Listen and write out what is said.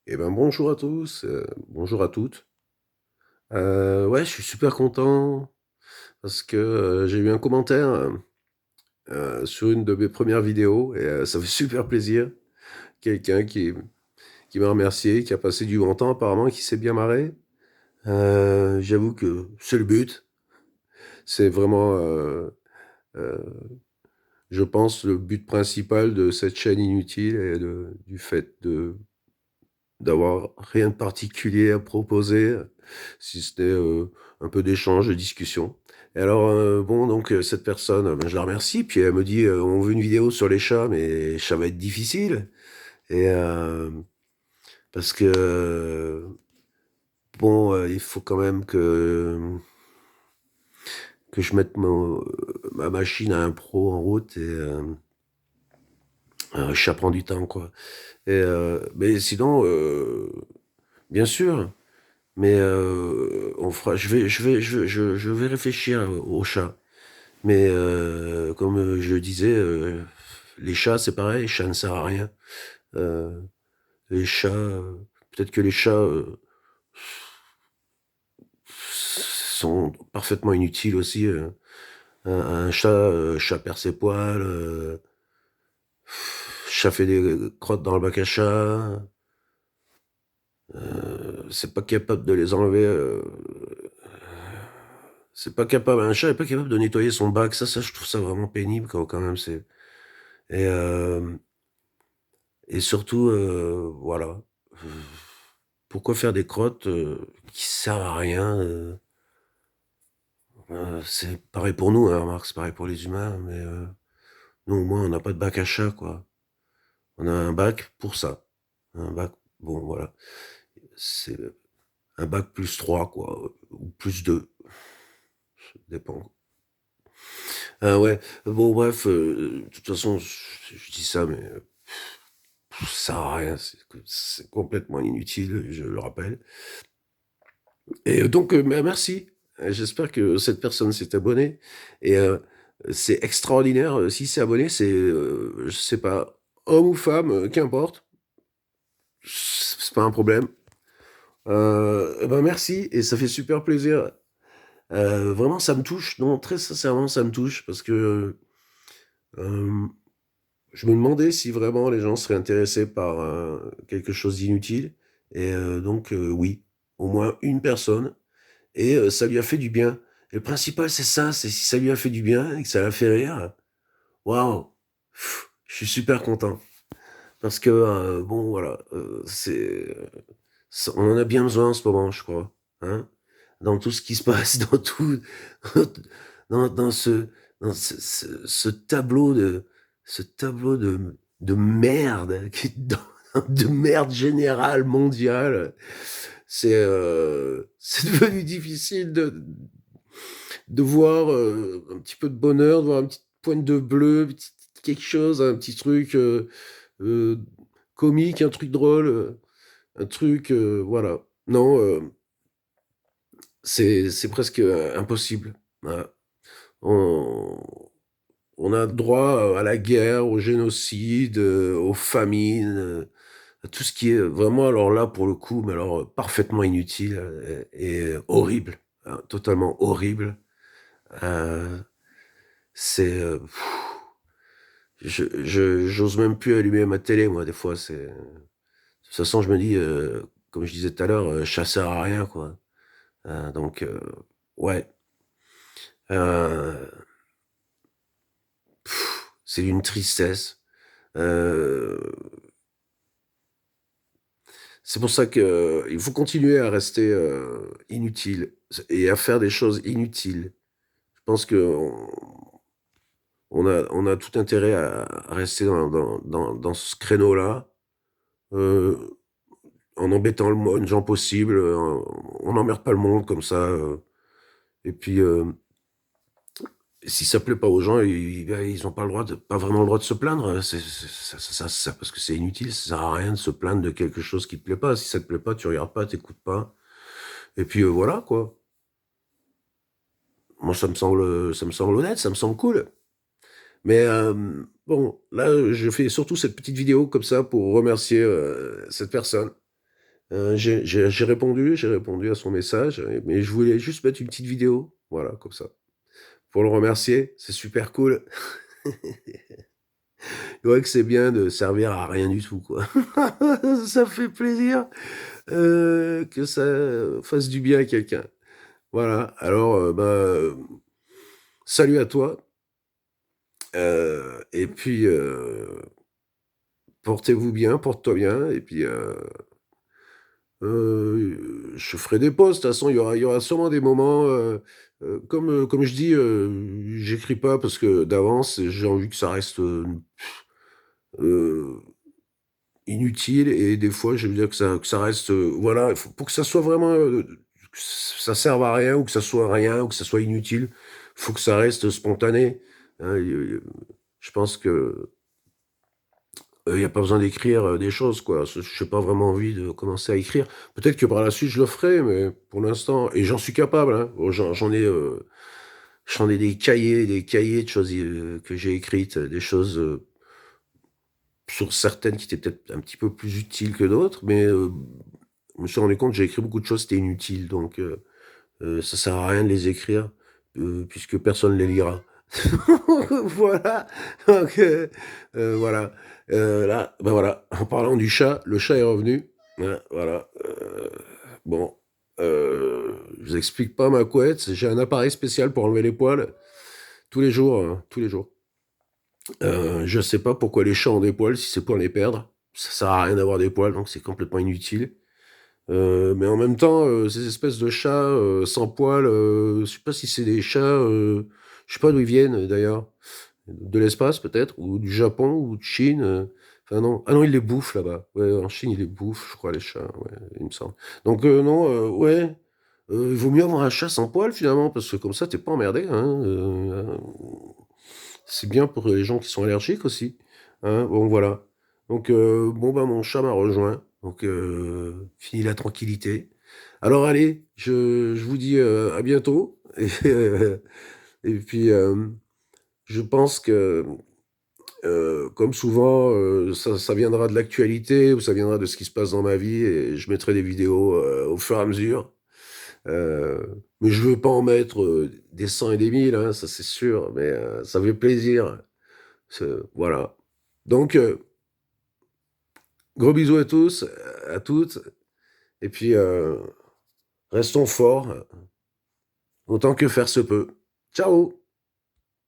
Eh ben, bonjour à tous, bonjour à toutes. Ouais, je suis super content parce que, j'ai eu un commentaire, sur une de mes premières vidéos et ça fait super plaisir. Quelqu'un qui m'a remercié, qui a passé du bon temps apparemment, qui s'est bien marré. J'avoue que c'est le but. C'est vraiment, heu, je pense, le but principal de cette chaîne inutile et du fait d'avoir rien de particulier à proposer, si ce n'est, un peu d'échange, de discussion. Et alors, bon donc, cette personne, ben, je la remercie, puis elle me dit: «On veut une vidéo sur les chats, mais ça va être difficile» et parce que, bon, il faut quand même que je mette ma machine à un pro en route et ça prend du temps, quoi et mais sinon, bien sûr. Mais on fera je vais réfléchir au chat. Mais comme, je disais, les chats, c'est pareil, les chats ne servent à rien. Heu, les chats, peut-être que les chats, sont parfaitement inutiles aussi, un chat, chat perd ses poils, chat fait des crottes dans le bac à chat, c'est pas capable de les enlever, c'est pas capable un chat est pas capable de nettoyer son bac, ça je trouve ça vraiment pénible quand même, c'est et surtout, voilà, pourquoi faire des crottes, qui servent à rien, c'est pareil pour nous, hein, remarque, c'est pareil pour les humains, mais nous, au moins, on n'a pas de bac à chat, quoi. On a un bac pour ça. Un bac bon, voilà, c'est un bac +3 quoi, ou +2, ça dépend. Ah ouais, bon bref, de toute façon, je dis ça, mais ça sert à rien, c'est complètement inutile, je le rappelle et donc merci. J'espère que cette personne s'est abonnée et c'est extraordinaire, s'il s'est abonné, c'est, je sais pas, homme ou femme, qu'importe, c'est pas un problème. Et ben merci et ça fait super plaisir. Vraiment ça me touche, non, très sincèrement ça me touche parce que, hem je me demandais si vraiment les gens seraient intéressés par, quelque chose d'inutile et donc oui, au moins une personne et ça lui a fait du bien et le principal c'est ça, c'est si ça lui a fait du bien et que ça l'a fait rire, waouh! Je suis super content parce que, bon voilà, on en a bien besoin en ce moment, je crois, hein? Dans tout ce qui se passe, dans tout dans ce tableau de merde qui est dans de merde générale mondiale, c'est devenu difficile de voir, un petit peu de bonheur, de voir une petite pointe de bleu, petit quelque chose, un petit truc, heu, comique, un truc drôle, un truc, voilà. Non, c'est presque, impossible. Voilà. On on a droit, à la guerre, au génocide, aux famines, à tout ce qui est vraiment alors là, pour le coup, mais alors, parfaitement inutile, et horrible, hein, totalement horrible. Heu, c'est, j'ose même plus allumer ma télé moi des fois, de toute façon je me dis, comme je disais tout à l'heure, ça sert à rien quoi. Donc ouais, heu, c'est d'une tristesse. Heu, c'est pour ça que il faut continuer à rester, inutile et à faire des choses inutiles. Je pense qu'on a tout intérêt à rester dans ce créneau-là, heu, en embêtant le moins de gens possible, on n'emmerde pas le monde comme ça, et puis, si ça plaît pas aux gens, ils ont pas le droit de pas vraiment le droit de se plaindre, c'est ça parce que c'est inutile, ça sert à rien de se plaindre de quelque chose qui te plaît pas. Si ça te plaît pas, tu regardes pas, tu écoutes pas et puis, voilà quoi. Moi ça me semble honnête, ça me semble cool. Mais, bon, là, je fais surtout cette petite vidéo comme ça pour remercier, cette personne J'ai répondu à son message, mais je voulais juste mettre une petite vidéo, voilà, comme ça, pour le remercier. C'est super cool. C'est vrai que c'est bien de servir à rien du tout, quoi. Ça fait plaisir, que ça fasse du bien à quelqu'un. Voilà, alors, salut à toi, et puis, portez-vous bien, porte-toi bien et puis, je ferai des pauses. De toute façon, il y aura sûrement des moments, comme je dis, j'écris pas parce que d'avance, j'ai envie que ça reste, heu, inutile et des fois, je veux dire que ça reste, voilà, il faut pour que ça soit vraiment, que ça serve à rien ou que ça soit rien ou que ça soit inutile, faut que ça reste spontané, hein, je pense que il y a pas besoin d'écrire, des choses, quoi. J'ai pas vraiment envie de commencer à écrire. Peut-être que par la suite je le ferai, mais pour l'instant et j'en suis capable, hein. Bon, j'en ai des cahiers de choses, que j'ai écrites, des choses, sur certaines qui étaient peut-être un petit peu plus utiles que d'autres, mais, je me suis rendu compte que j'ai écrit beaucoup de choses, c'était inutile, donc, ça sert à rien de les écrire, puisque personne les lira. Voilà, donc, voilà. Là, bah, voilà, en parlant du chat, le chat est revenu, hein, voilà, bon, je vous explique pas ma couette, j'ai un appareil spécial pour enlever les poils, tous les jours, hein, tous les jours. Je sais pas pourquoi les chats ont des poils, si c'est pour les perdre. Ça sert à rien d'avoir des poils, donc c'est complètement inutile. Mais en même temps, ces espèces de chats, sans poils, je sais pas si c'est des chats, je sais pas d'où ils viennent d'ailleurs. De l'espace peut-être? Ou du Japon ou de Chine, enfin non. Ah non, ils les bouffent là-bas. Ouais, en Chine, ils les bouffent, je crois, les chats, ouais, il me semble. Donc non, ouais, il vaut mieux avoir un chat sans poils finalement, parce que comme ça, tu pas emmerdé, hein, c'est bien pour les gens qui sont allergiques aussi, hein, bon voilà. Donc bon, bah, mon chat m'a rejoint, donc fini la tranquillité. Alors allez, je vous dis, à bientôt et puis, je pense que, comme souvent, ça viendra de l'actualité ou ça viendra de ce qui se passe dans ma vie et je mettrai des vidéos, au fur et à mesure. Mais je veux pas en mettre, des 100 et des 1000, hein, ça c'est sûr, mais ça fait plaisir. Voilà. Donc, gros bisous à tous, à toutes et puis, restons forts, autant que faire se peut. Ciao!